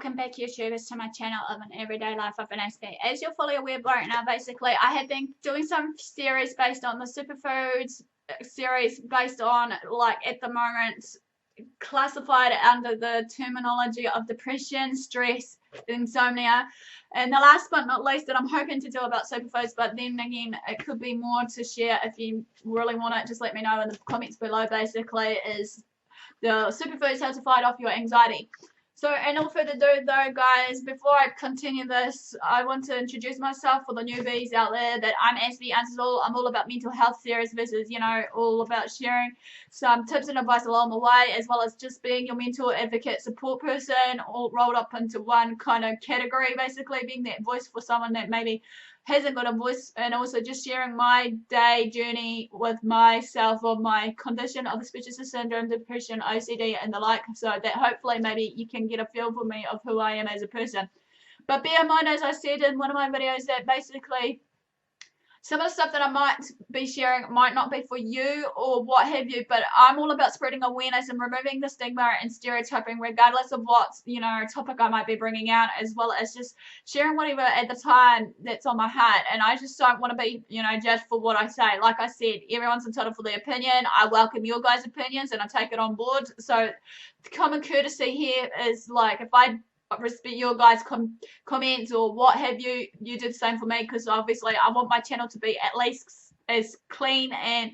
welcome back YouTubers to my channel of an everyday life of an Aspie. As you're fully aware right now, basically I have been doing some series based on the Superfoods series based on, like, at the moment classified under the terminology of depression, stress, insomnia, and the last but not least that I'm hoping to do about superfoods, but then again it could be more to share. If you really want it, just let me know in the comments below. Basically is the superfoods, how to fight off your anxiety. So, and no further ado though, guys, before I continue this, I want to introduce myself for the newbies out there that I'm AspieAnswersAll. I'm all about mental health series versus, you know, all about sharing some tips and advice along the way, as well as just being your mental advocate support person, all rolled up into one kind of category, basically being that voice for someone that maybe hasn't got a voice, and also just sharing my day journey with myself of my condition of suspicious syndrome, depression, OCD and the like, so that hopefully maybe you can get a feel for me of who I am as a person. But bear in mind, as I said in one of my videos, that basically some of the stuff that I might be sharing might not be for you or what have you, but I'm all about spreading awareness and removing the stigma and stereotyping regardless of what, you know, topic I might be bringing out, as well as just sharing whatever at the time that's on my heart. And I just don't want to be, you know, judged for what I say. Like I said, everyone's entitled for their opinion. I welcome your guys' opinions and I take it on board. So the common courtesy here is, like, if I respect your guys' comments or what have you, you do the same for me, because obviously I want my channel to be at least as clean and,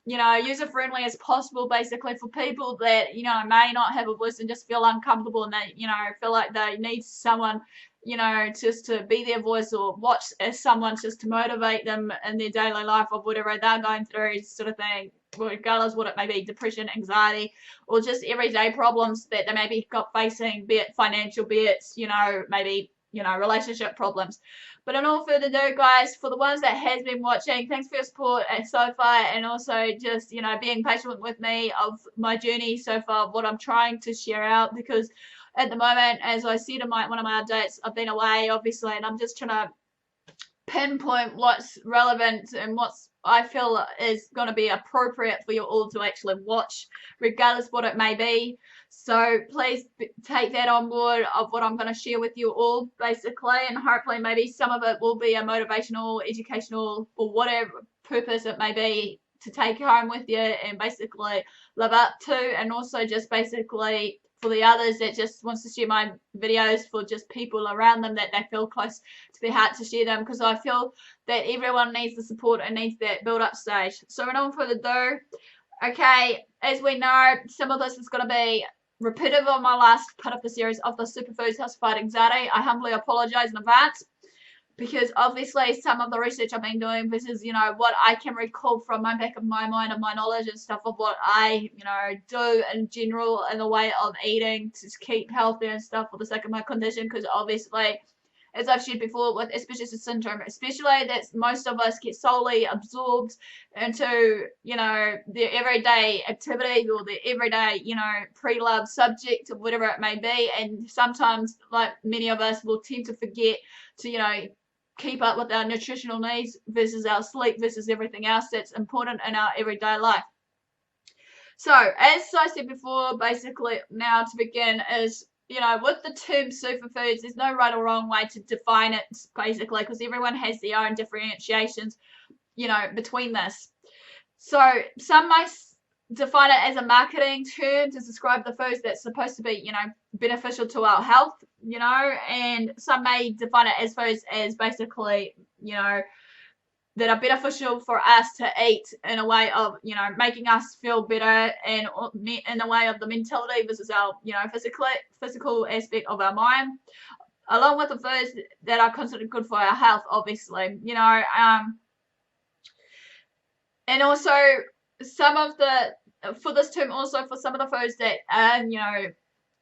you know, user friendly as possible, basically for people that, you know, may not have a voice and just feel uncomfortable and they, you know, feel like they need someone, you know, just to be their voice or watch as someone just to motivate them in their daily life of whatever they're going through, sort of thing, regardless what it may be, depression, anxiety, or just everyday problems that they may be facing, be it financial, be it, you know, maybe, you know, relationship problems. But in all further ado, guys, for the ones that has been watching, thanks for your support so far, and also just, you know, being patient with me of my journey so far, what I'm trying to share out, because at the moment, as I said in one of my updates, I've been away, obviously, and I'm just trying to pinpoint what's relevant and what's I feel is going to be appropriate for you all to actually watch, regardless what it may be. So please take that on board of what I'm going to share with you all, basically, and hopefully maybe some of it will be a motivational, educational, or whatever purpose it may be to take home with you and basically live up to, and also just basically for the others that just wants to share my videos for just people around them that they feel close to their heart to share them, because I feel that everyone needs the support and needs that build up stage. So in all further ado, okay, as we know, some of this is going to be repetitive on my last part of the series of the Superfoods How to Fight Anxiety. I humbly apologize in advance, because obviously some of the research I've been doing versus, you know, what I can recall from my back of my mind and my knowledge and stuff of what I, you know, do in general in the way of eating to keep healthy and stuff for the sake of my condition, because obviously, as I've shared before, with suspicious syndrome especially, that most of us get solely absorbed into, you know, their everyday activity or their everyday, you know, pre-loved subject or whatever it may be, and sometimes, like, many of us will tend to forget to, you know, keep up with our nutritional needs versus our sleep versus everything else that's important in our everyday life. So, as I said before, basically now to begin is, you know, with the term superfoods, there's no right or wrong way to define it, basically, because everyone has their own differentiations, you know, between this. So, some might define it as a marketing term to describe the foods that's supposed to be, you know, beneficial to our health, you know, and some may define it as foods as basically, you know, that are beneficial for us to eat in a way of, you know, making us feel better, and in the way of the mentality versus our, you know, physical aspect of our mind, along with the foods that are considered good for our health, obviously, you know, and also some of the, for this term, also for some of the foods that are, you know,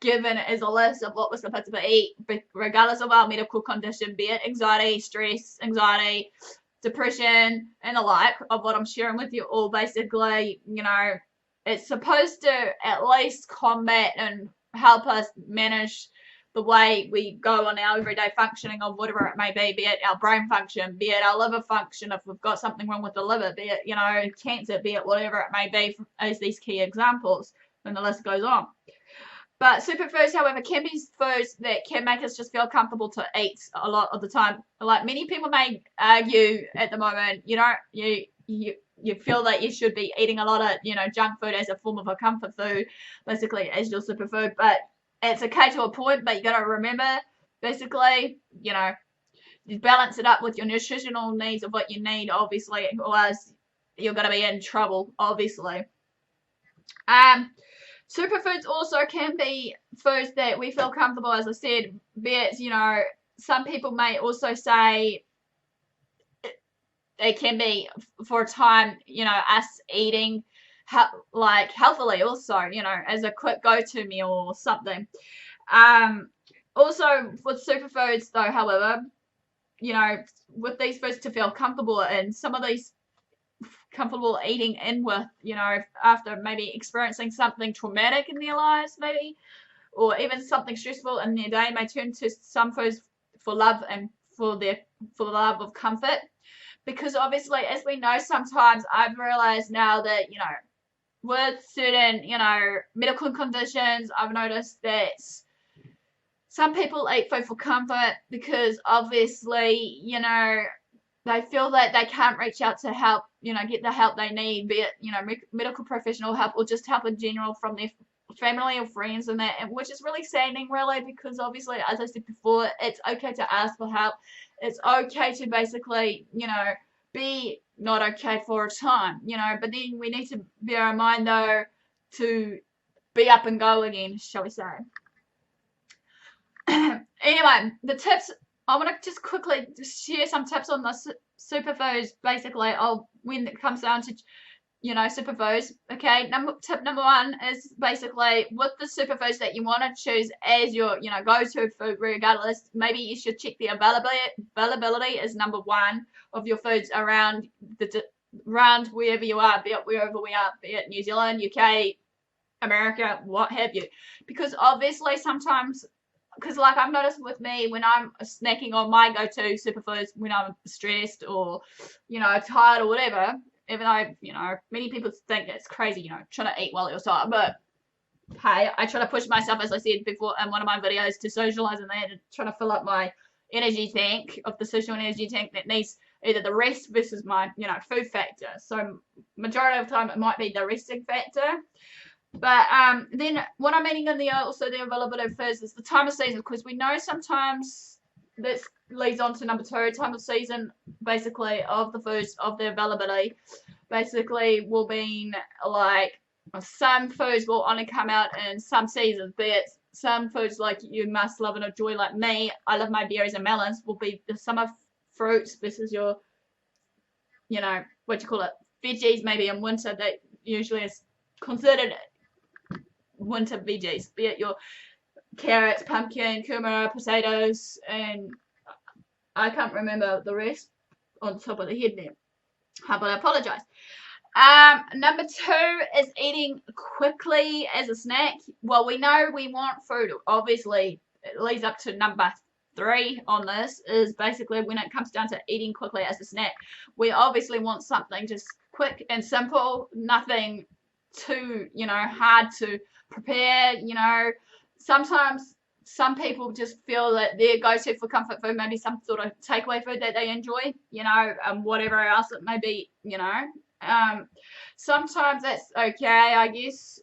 given as a list of what we're supposed to eat, regardless of our medical condition, be it anxiety, stress, anxiety, depression, and the like, of what I'm sharing with you all, basically, you know, it's supposed to at least combat and help us manage the way we go on our everyday functioning of whatever it may be it our brain function, be it our liver function, if we've got something wrong with the liver, be it, you know, cancer, be it whatever it may be, as these key examples, and the list goes on. But superfoods, however, can be foods that can make us just feel comfortable to eat a lot of the time. Like many people may argue at the moment, you feel that you should be eating a lot of, junk food as a form of a comfort food, basically as your superfood. But it's okay to a point, but you got to remember, basically, you balance it up with your nutritional needs of what you need, obviously, otherwise you're going to be in trouble, obviously. Superfoods also can be foods that we feel comfortable, as I said, be it, some people may also say it can be for a time, us eating healthily also, as a quick go-to meal or something. Also with superfoods though, however, with these foods to feel comfortable in, some of these comfortable eating in with, after maybe experiencing something traumatic in their lives, maybe, or even something stressful in their day, may turn to some foods for love and for the love of comfort. Because obviously, as we know, sometimes I've realized now that, with certain, medical conditions, I've noticed that some people eat food for comfort because obviously, they feel that they can't reach out to help, get the help they need, be it, medical professional help or just help in general from their family or friends and that, which is really saddening, really, because obviously, as I said before, it's okay to ask for help. It's okay to basically, be not okay for a time, but then we need to bear in mind, though, to be up and go again, shall we say. Anyway, the tips, I want to just quickly share some tips on the superfoods, basically, when it comes down to, superfoods. Okay, tip number one is basically with the superfoods that you want to choose as your, go-to food, regardless, maybe you should check the availability as number one of your foods around wherever you are, be it New Zealand, UK, America, what have you. Because obviously sometimes, because like I've noticed with me, when I'm snacking on my go-to superfoods when I'm stressed or, tired or whatever, even though, many people think it's crazy, trying to eat while you're tired, but hey, I try to push myself, as I said before in one of my videos, to socialize and that, and trying to fill up my energy tank, of the social energy tank that needs either the rest versus my, food factor. So majority of the time it might be the resting factor. But then what I'm eating in the availability of foods is the time of season, because we know sometimes this leads on to number two, time of season, basically, of the foods, of the availability, basically will mean like some foods will only come out in some seasons, be it some foods like you must love and enjoy, like me, I love my berries and melons, will be the summer fruits versus your, veggies maybe in winter that usually is considered winter veggies, be it your carrots, pumpkin, kumara, potatoes, and I can't remember the rest on top of the head there. But I apologize. Number two is eating quickly as a snack. Well, we know we want food. Obviously, it leads up to number three on this, is basically when it comes down to eating quickly as a snack. We obviously want something just quick and simple, nothing too, hard to prepare. Sometimes some people just feel that their go-to for comfort food may be some sort of takeaway food that they enjoy, whatever else it may be, sometimes that's okay, I guess,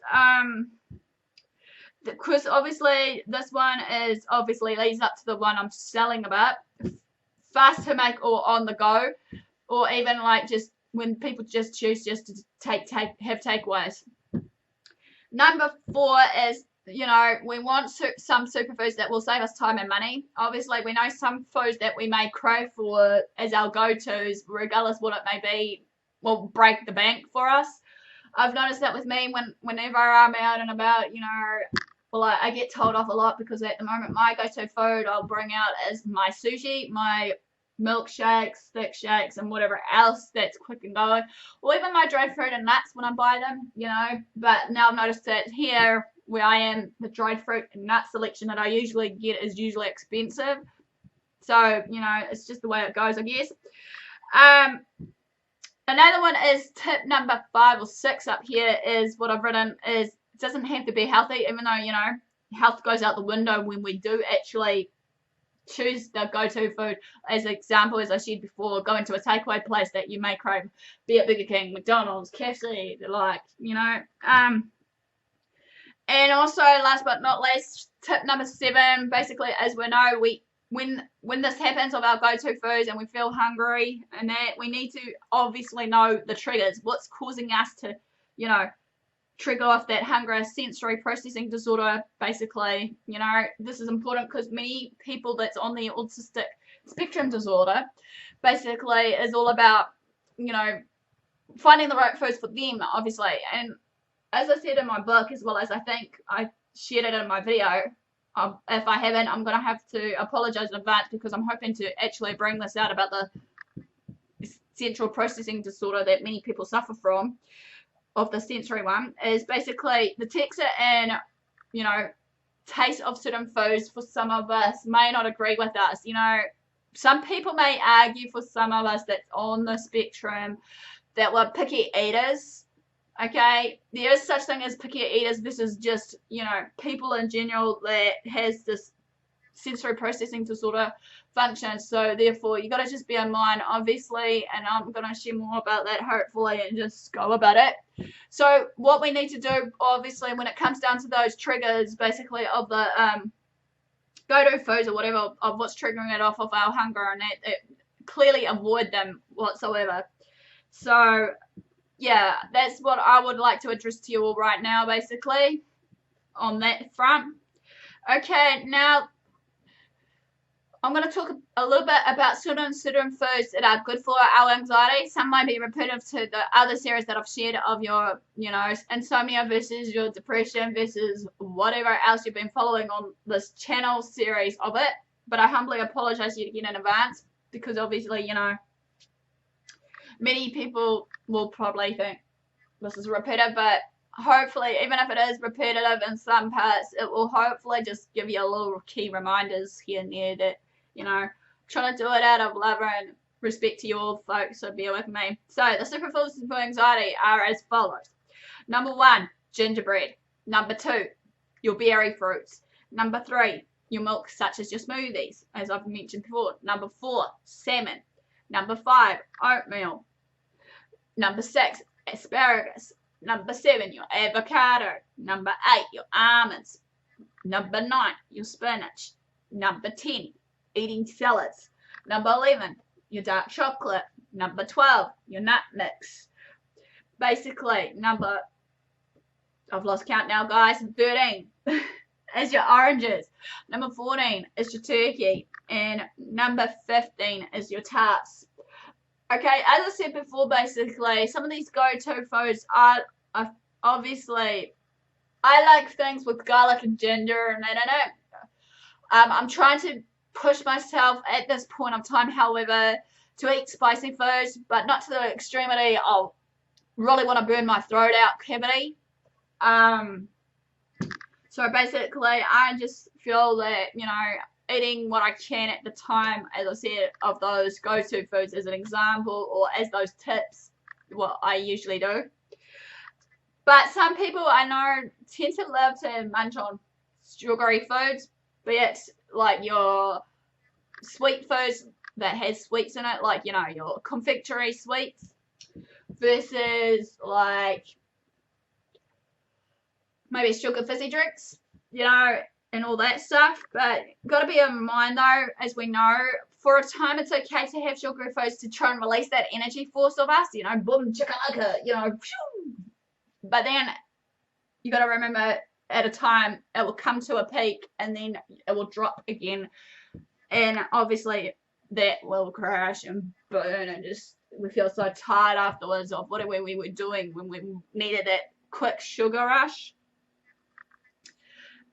because obviously this one is obviously leads up to the one I'm selling about, fast to make or on the go, or even like just when people just choose just to have takeaways. Number four is, we want some superfoods that will save us time and money. Obviously, we know some foods that we may crave for as our go-tos, regardless what it may be, will break the bank for us. I've noticed that with me whenever I'm out and about, I get told off a lot because at the moment my go-to food I'll bring out is my sushi, my milkshakes, thick shakes, and whatever else that's quick and going, or even my dried fruit and nuts when I buy them, But now I've noticed that here where I am, the dried fruit and nut selection that I usually get is usually expensive. So, it's just the way it goes, I guess. Another one is tip number 5 or 6 up here is what I've written is, it doesn't have to be healthy, even though, health goes out the window when we do actually choose the go-to food. As an example, as I said before, going to a takeaway place that you may crave, be it Burger King, McDonald's, KFC, like, you know. And also, last but not least, tip number 7, basically, as we know, when this happens of our go-to foods and we feel hungry and that, we need to obviously know the triggers. What's causing us to, you know, trigger off that hunger, sensory processing disorder, basically. You know, this is important because many people that's on the autistic spectrum disorder basically is all about, you know, finding the right foods for them, obviously. And as I said in my book, as well as I think I shared it in my video, if I haven't, I'm going to have to apologize in advance because I'm hoping to actually bring this out about the central processing disorder that many people suffer from, of the sensory one, is basically the texture and, you know, taste of certain foods for some of us may not agree with us. You know, some people may argue for some of us that's on the spectrum that we're picky eaters. Okay, there is such thing as picky eaters. This is just, you know, people in general that has this sensory processing disorder function. So therefore, you got to just bear in mind, obviously, and I'm going to share more about that hopefully and just go about it. So what we need to do, obviously, when it comes down to those triggers, basically, of the go-to foods or whatever, of what's triggering it off of our hunger, and that clearly avoid them whatsoever. So yeah, that's what I would like to address to you all right now, basically, on that front. Okay, now I'm going to talk a little bit about certain foods that are good for our anxiety. Some might be repetitive to the other series that I've shared of your, you know, insomnia versus your depression versus whatever else you've been following on this channel series of it. But I humbly apologize yet again in advance because obviously, you know, many people will probably think this is repetitive, but hopefully, even if it is repetitive in some parts, it will hopefully just give you a little key reminders here and there that, you know, trying to do it out of love and respect to you all folks, so bear with me. So the superfoods for anxiety are as follows. Number 1, gingerbread. Number 2, your berry fruits. Number 3, your milk such as your smoothies, as I've mentioned before. Number 4, salmon. Number 5, oatmeal. Number 6, asparagus. Number 7, your avocado. Number 8, your almonds. Number 9, your spinach. Number 10, eating salads. Number 11, your dark chocolate. Number 12, your nut mix. Basically, I've lost count now, guys. 13 is your oranges. Number 14 is your turkey. And number 15 is your tarts. Okay, as I said before, basically, some of these go-to foods are obviously, I like things with garlic and ginger and that in it. I'm trying to push myself at this point of time, however, to eat spicy foods, but not to the extremity of really want to burn my throat out cavity. So basically, I just feel that, you know, eating what I can at the time, as I said, of those go-to foods as an example, or as those tips, what I usually do. But some people I know tend to love to munch on sugary foods, be it like your sweet foods that has sweets in it, like, you know, your confectionery sweets, versus like maybe sugar fizzy drinks, you know, and all that stuff. But got to be in mind though, as we know, for a time it's okay to have sugary foods to try and release that energy force of us, you know, boom chicka, you know, but then you got to remember at a time it will come to a peak and then it will drop again, and obviously that will crash and burn, and just we feel so tired afterwards of whatever we were doing when we needed that quick sugar rush.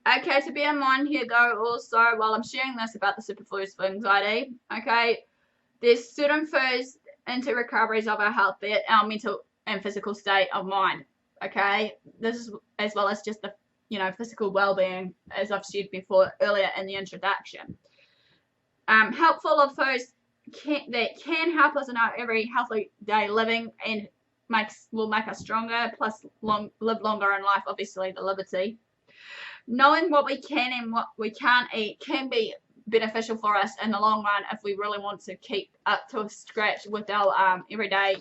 Okay, to bear in mind here though, also, while I'm sharing this about the superfoods for anxiety, okay, there's certain foods into recoveries of our health, be it our mental and physical state of mind. Okay, this is as well as just the, you know, physical well-being, as I've shared before earlier in the introduction. Helpful of foods that can help us in our every healthy day living and will make us stronger, plus live longer in life, obviously the liberty. knowing what we can and what we can't eat can be beneficial for us in the long run if we really want to keep up to scratch with our everyday,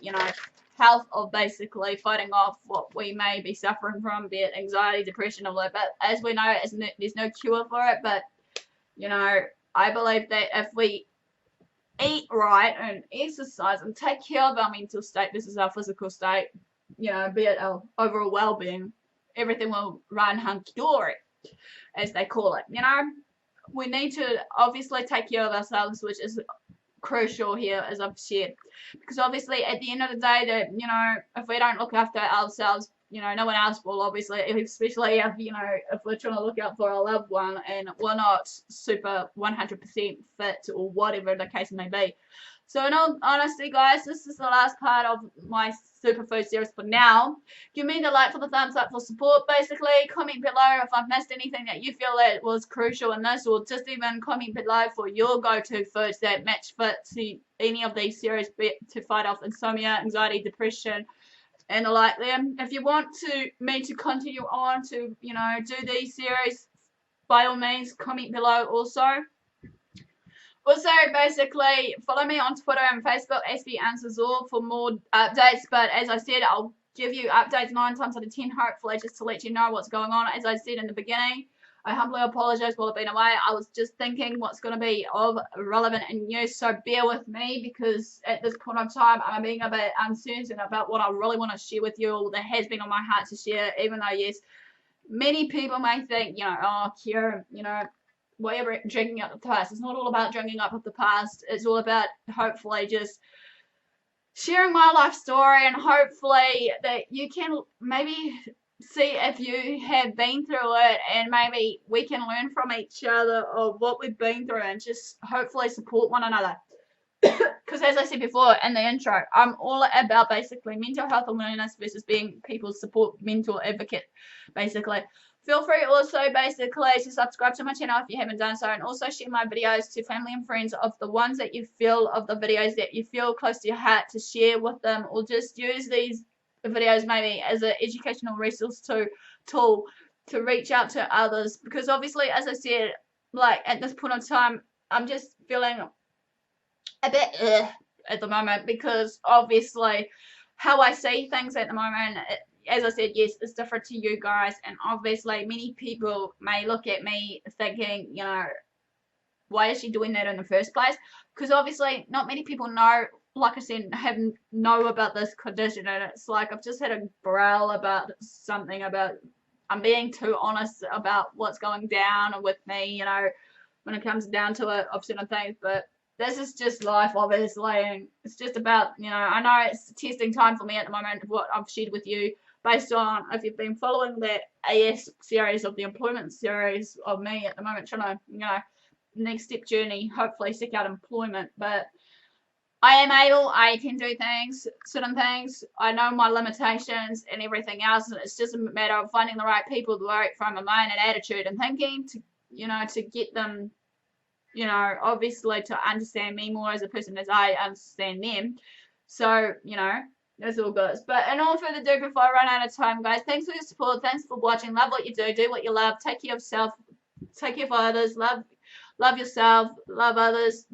health, of basically fighting off what we may be suffering from, be it anxiety, depression, all that. But as we know, there's no cure for it. But I believe that if we eat right and exercise and take care of our mental state, this is our physical state, be it our overall well-being, everything will run hunky-dory, as they call it. We need to obviously take care of ourselves, which is crucial here, as I've shared, because obviously at the end of the day, that if we don't look after ourselves, no one else will, obviously, especially if we're trying to look out for our loved one and we're not super 100% fit or whatever the case may be. So in all honesty, guys, this is the last part of my Superfood series for now. Give me the like for the thumbs up for support, basically. Comment below if I've missed anything that you feel that was crucial in this, or just even comment below for your go-to foods that match fit to any of these series to fight off insomnia, anxiety, depression, and the like them. If you want me to continue on to, do these series, by all means, comment below also. Also, basically, follow me on Twitter and Facebook, AspieAnswersAll, for more updates. But as I said, I'll give you updates 9 times out of 10, hopefully, just to let you know what's going on. As I said in the beginning, I humbly apologize while I've been away. I was just thinking what's going to be of relevant and use, so bear with me, because at this point in time, I'm being a bit uncertain about what I really want to share with you, or that has been on my heart to share, even though, yes, many people may think, oh, Kira, whatever, drinking up the past. It's not all about drinking up with the past. It's all about hopefully just sharing my life story, and hopefully that you can maybe see if you have been through it, and maybe we can learn from each other of what we've been through, and just hopefully support one another. Because as I said before in the intro, I'm all about basically mental health awareness versus being people's support mental advocate, basically. Feel free also basically to subscribe to my channel if you haven't done so, and also share my videos to family and friends of the ones that you feel, of the videos that you feel close to your heart to share with them, or just use these videos maybe as an educational resource tool to reach out to others. Because obviously, as I said, like at this point in time, I'm just feeling a bit at the moment, because obviously how I see things at the moment, as I said, yes, it's different to you guys, and obviously many people may look at me thinking, why is she doing that in the first place? Because obviously not many people know, like I said, know about this condition, and it's like I've just had a growl about something, about I'm being too honest about what's going down with me, when it comes down to it, of certain things. But this is just life, obviously, and it's just about, I know it's testing time for me at the moment, what I've shared with you, based on if you've been following that AS series of the employment series of me at the moment, trying to, next step journey, hopefully seek out employment. But I can do things, certain things. I know my limitations and everything else, and it's just a matter of finding the right people, the right frame of mind and attitude and thinking to get them, obviously to understand me more as a person as I understand them. So, that's all good. But in all further ado, before I run out of time, guys, thanks for your support. Thanks for watching. Love what you do what you love. Take care of yourself. Take care of others. Love yourself. Love others.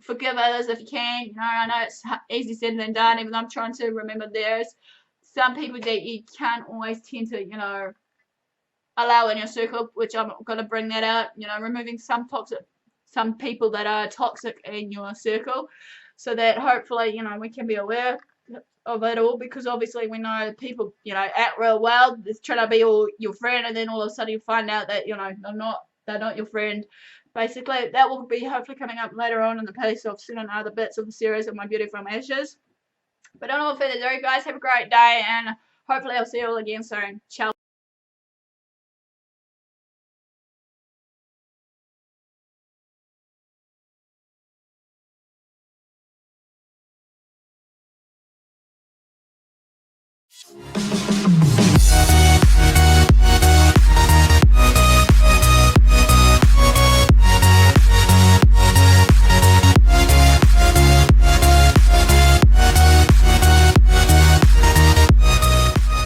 Forgive others if you can. I know it's easy said than done, even though I'm trying to remember there's some people that you can't always tend to, allow in your circle, which I'm going to bring that out, removing some people that are toxic in your circle, so that hopefully, we can be aware of it all, because obviously we know people, act real well, they're trying to be all your friend, and then all of a sudden you find out that, they're not your friend. Basically, that will be hopefully coming up later on in the piece of certain other bits of the series of my Beauty from Ashes. But in all further ado, guys, have a great day, and hopefully I'll see you all again soon. Ciao.